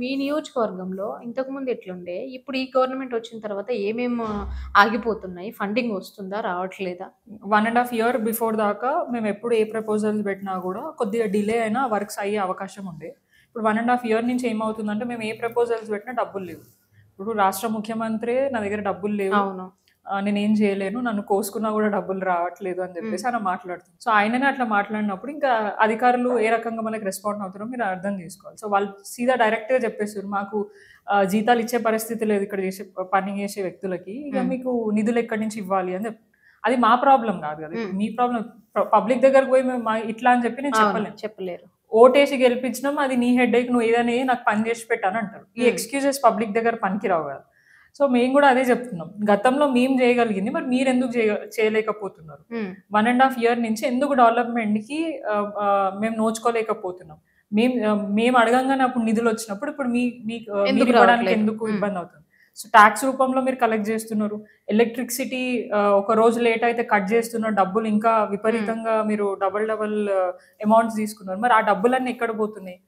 మీ నియోజకవర్గంలో ఇంతకుముందు ఎట్లుండే? ఇప్పుడు ఈ గవర్నమెంట్ వచ్చిన తర్వాత ఆగిపోతున్నాయి? ఫండింగ్ వస్తుందా? రావట్లేదా? 1½ ఇయర్ బిఫోర్ దాకా మేమెప్పుడు ఏ ప్రపోజల్స్ పెట్టినా గూడా కొద్దిగా డిలే అయినా వర్క్స్ అయ్యే అవకాశం ఉండే. ఇప్పుడు 1½ ఇయర్ నుంచి ఏమవుతుందంటే మేము ఏ ప్రపోజల్స్ పెట్టినా డబ్బులు లేవు. ఇప్పుడు రాష్ట్ర ముఖ్యమంత్రే నా దగ్గర డబ్బులు లేవు. అవును. నేనేం చేయలేను. నన్ను కోసుకున్నా గూడా డబ్బులు రావట్లేదు అని హ్మ్. చెప్పేసి ఆయన మాట్లాడుతుంది. సో, ఆయననే అట్లా మాట్లాడినప్పుడు ఇంకా అధికారులు ఏ రకంగా మనకి రెస్పాండ్ అవుతారో మీరు అర్థం చేసుకోవాలి. సో, వాళ్ళు సీదా డైరెక్ట్‌గా చెప్పేస్తుర్రు. మాకు జీతాలు ఇచ్చే పరిస్థితి లేదు ఇక్కడ పని చేసే వ్యక్తులకి. ఇక హ్మ్. మీకు నిధులు ఎక్కడి నుంచి ఇవ్వాలి అని అది మా ప్రాబ్లమ్ గాదు గదా! హ్మ్. ఇప్పుడు మీ ప్రాబ్లమ్ పబ్లిక్ దగ్గరకి పోయి మేము ఇట్లా అని చెప్పి నేను అవును. చెప్పలేను. చెప్పలేరు. ఓటేసి గెలిపించినాం. అది నీ హెడ్‌ఏక్ నువ్వు ఏదైనా చెయ్యి నాకు పని చేసి పెట్టు అని అంటారు. ఈ హ్మ్. ఎక్స్‌క్యూజెస్ పబ్లిక్ దగ్గర పనికిరావు గదా! సో, మేము గూడా అదే జెప్తున్నాం. గతంలో మేము జేయగలిగింది మరి మీరెందుకు చేయలేకపోతున్నారు? హ్మ్. 1½ ఇయర్ నుంచి ఎందుకు డెవలప్‌మెంట్‌కి మేము నోచుకోలేకపోతున్నాం? మేము అడగంగానే అప్పుడు నిధులొచ్చినప్పుడు ఇప్పుడు ఎందుకు మీరివ్వడానికి రావట్లేదు? ఎందుకు హ్మ్. ఇబ్బందవుతుంది? సో, టాక్స్ రూపంలో మీరు కలెక్ట్ జేస్తున్నారు. ఎలక్ట్రిసిటీ ఒక రోజు లేట్ అయితే కట్ జేస్తున్నారు. డబ్బులు ఇంకా హ్మ్. విపరీతంగా మీరు డబుల్ అమౌంట్స్ తీసుకున్నారు. మరి ఆ డబ్బులన్నీ ఎక్కడ పోతున్నాయి?